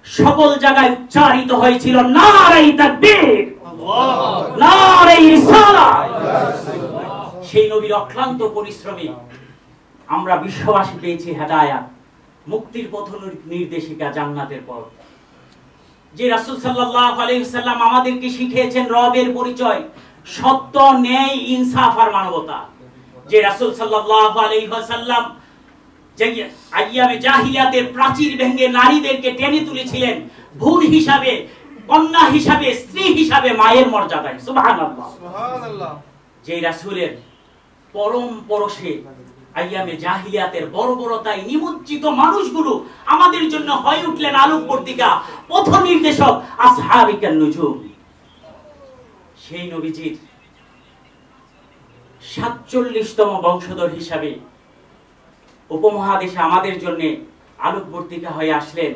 সকল জায়গায় উচ্চারিত হয়েছিল নারে তাকবীর, নারে রিসালাত। সেই নবীর অক্লান্ত পরিশ্রমে আমরা বিশ্ববাসী পেয়েছি হেদায়াত, মুক্তির পথ নির্দেশিকা, জান্নাতের পথ। যে রাসূল সাল্লাল্লাহু আলাইহি ওয়াসাল্লাম আমাদেরকে শিখিয়েছেন রবের পরিচয়, সত্য, ন্যায়, ইনসাফ আর মানবতা। যে রাসূল সাল্লাল্লাহু আলাইহি ওয়াসাল্লাম যে আইয়ামে জাহিলিয়াতের প্রাচীর ভেঙে নারীদেরকে টেনে তুলেছিলেন, বোন হিসাবে, কন্যা হিসাবে, স্ত্রী হিসাবে, মায়ের মর্যাদায়। সুবহানাল্লাহ, সুবহানাল্লাহ। যে রাসূলের পরম পরশে আইয়ামে জাহিলিয়াতের বর্বরতায় নিমজ্জিত মানুষগুলো আমাদের জন্য হয়ে উঠলেন আলোকবর্তিকা, পথ নির্দেশক, আসহাবিকান নুজুম। সেই নবীজির ৪৭তম বংশধর হিসাবে উপমহাদেশে আমাদের জন্য আলোকবর্তিকা হয়ে আসলেন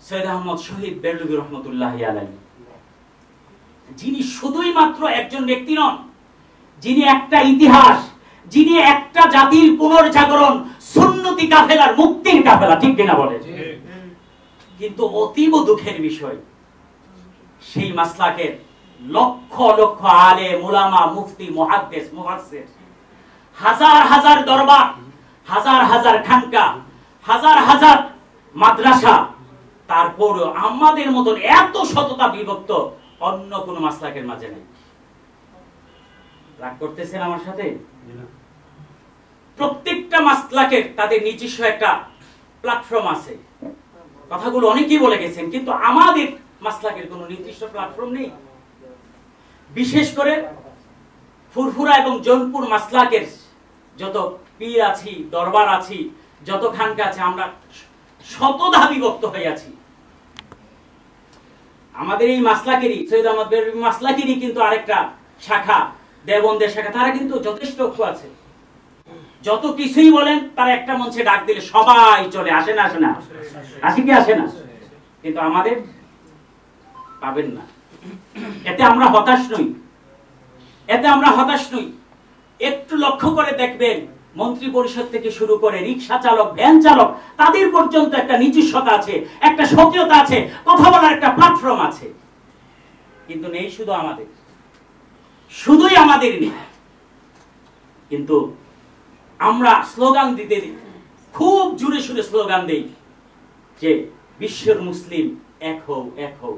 সৈয়দ আহমদ শহীদ বেরলভী রহমতুল্লাহি আলাইহি, যিনি শুধুই মাত্র একজন ব্যক্তি নন, যিনি একটা ইতিহাস, যিনি একটা জাতির পুনর্জাগরণ, সুন্নতি কাফেলার, মুক্তির কাফেলা। ঠিক কিনা বলে? কিন্তু অতীব দুঃখের বিষয়, সেই মাসলাকের লক্ষ লক্ষ আলেম, উলামা, মুফতি, মুহাদ্দিস, মুফাসসির, হাজার হাজার দরবার, হাজার হাজার খানকা, হাজার হাজার মাদ্রাসা, তারপর আমাদের মতন এত শততা বিভক্ত অন্য কোন মাসলাকের মাঝে নেই। রাগ করতেছেন আমার সাথে? প্রত্যেকটা মাসলাকের তাদের নিজস্ব একটা প্ল্যাটফর্ম আছে। কথাগুলো অনেকেই বলে গেছেন, কিন্তু আমাদের মাসলাকের কোনো নির্দিষ্ট প্ল্যাটফর্ম নেই। বিশেষ করে ফুরফুরা এবং জৌনপুর মাসলাকের যত পীর আছি, দরবার আছি, যত খানকা আছে, আমরা শতধা বিভক্ত হয়ে আছি। আমাদের এই মাসলাকেরই, সৈয়দ আহমদ বেরলভী মাসলাকেরই কিন্তু আরেকটা শাখা, দেওবন্দের শাখা, তারা কিন্তু যথেষ্ট ঐক্য আছে। যত কিছুই বলেন, তারা একটা মঞ্চে ডাক দিলে সবাই চলে আসে। না আসে না? আসে কি আসে না? কিন্তু আমাদের পাবেন না। এতে আমরা হতাশ নই, এতে আমরা হতাশ নই। একটু লক্ষ্য করে দেখবেন, মন্ত্রী পরিষদ থেকে শুরু করে রিকশা চালক, ভ্যান চালক, তাদের পর্যন্ত একটা নিজস্বতা আছে, একটা সক্রিয়তা আছে, কথা বলার একটা প্ল্যাটফর্ম আছে। কিন্তু নেই শুধু আমাদের, শুধুই আমাদের নেই। কিন্তু আমরা স্লোগান দিতে খুব জোরে সুরে স্লোগান দেই যে বিশ্বের মুসলিম এক হও, এক হও।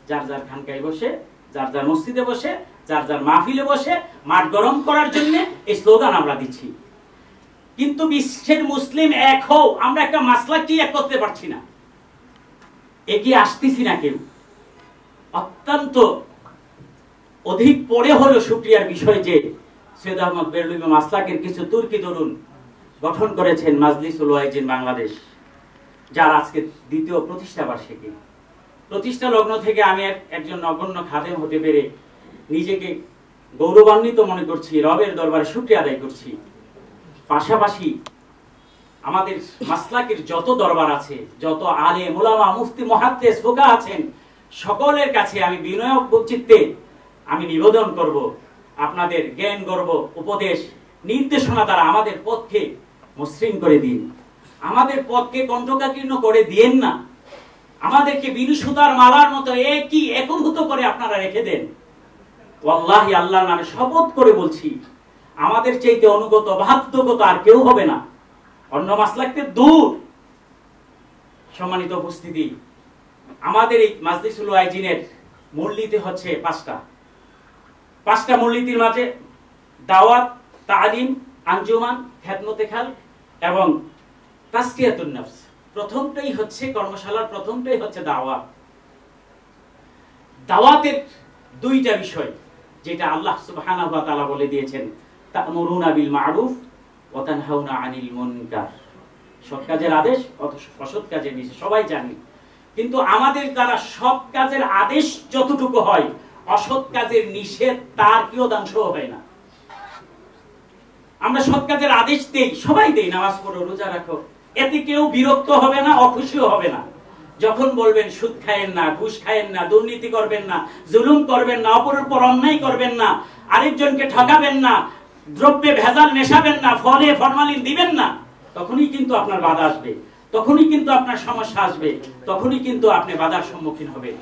যার যার খানকায় বসে, যার যার মসজিদে বসে, যার যার মাহফিলে বসে মাঠ গরম করার জন্য এই স্লোগান আমরা দিচ্ছি। কিন্তু বিশ্বের মুসলিম এক হও, আমরা একটা মাসলাককেই এক করতে পারছি না, এগিয়ে আসতেছি না কেউ। অত্যন্ত অধিক পরে হলো শুকরিয়ার বিষয় যে সৈয়দ আহমদ বেরলভী মাসলাকের কিছু তুর্কি তরুণ গঠন করেছেন মাজলিসুল ওয়াইজিন বাংলাদেশ, যার আজকে দ্বিতীয় প্রতিষ্ঠা বার্ষিকী। প্রতিষ্ঠা লগ্ন থেকে আমি একজন নগণ্য খাদেম হতে পেরে নিজেকে গৌরবান্বিত মনে করছি, রবের দরবারে শুকরিয়া আদায় করছি। পাশাপাশি আমাদের মাসলাকের যত দরবার আছে, যত আলেম, উলামা, মুফতি, মুহাদ্দিস, ফুকাহা আছেন, সকলের কাছে আমি বিনয় চিত্তে আমি নিবেদন করব, আপনাদের জ্ঞান, গর্ব, উপদেশ, নির্দেশনা দ্বারা আমাদের পথকে মসৃণ করে দিন, আমাদের পথকে কণ্ঠকাকীর্ণ করে দিয়েন না, আমাদেরকে বিনু সুতার মালার মতো একই একভূত করে আপনারা রেখে দেন। ওয়াল্লাহি, আল্লাহর নামে শপথ করে বলছি, আমাদের চাইতে অনুগত, বাধ্যগত আর কেউ হবে না। অন্য মাসলাকতে দূর। সম্মানিত উপস্থিতি, আমাদের এই মাজলিসুল ওয়াইজিনের মূলনীতি হচ্ছে পাঁচটা মূলনীতির মাঝে দাওয়াত, তালিম, আঞ্জুমান, খেদমতে খালক এবং তাসকিয়াতুন নফস। প্রথমটাই হচ্ছে কর্মশালার, প্রথমটাই হচ্ছে দাওয়াত। দাওয়াতের দুইটা বিষয়, যেটা আল্লাহ সুবহানাহু ওয়া তাআলা বলে দিয়েছেন, তা'মুরুনা বিল মা'রুফ ওয়া তানহাউনা আনিল মুনকার। সৎ কাজের আদেশ, অসৎ কাজের নিষেধ, সবাই জানি। কিন্তু আমাদের দ্বারা সৎ কাজের আদেশ যতটুকু হয়, অসৎ কাজের নিষেধ তার কিয়দাংশ হয় না। আমরা সৎ কাজের আদেশ দেই, সবাই দেই, নামাজ পড়ো, রোজা রাখো, এতে কেউ বিরক্ত হবে না, অখুশিও হবে না। যখন বলবেন সুদ খায়েন না, ঘুষ খায়েন না, দুর্নীতি করবেন না, জুলুম করবেন না, অপরের উপর অন্যায় করবেন না, আরেকজনকে ঠকাবেন না, দ্রব্যে ভেজাল মেশাবেন না, ফলে ফরমালিন দিবেন না, তখনই কিন্তু আপনার বাধা আসবে। তখনই কিন্তু আপনার সমস্যা আসবে, তখনই কিন্তু আপনি বাধার সম্মুখীন হবেন।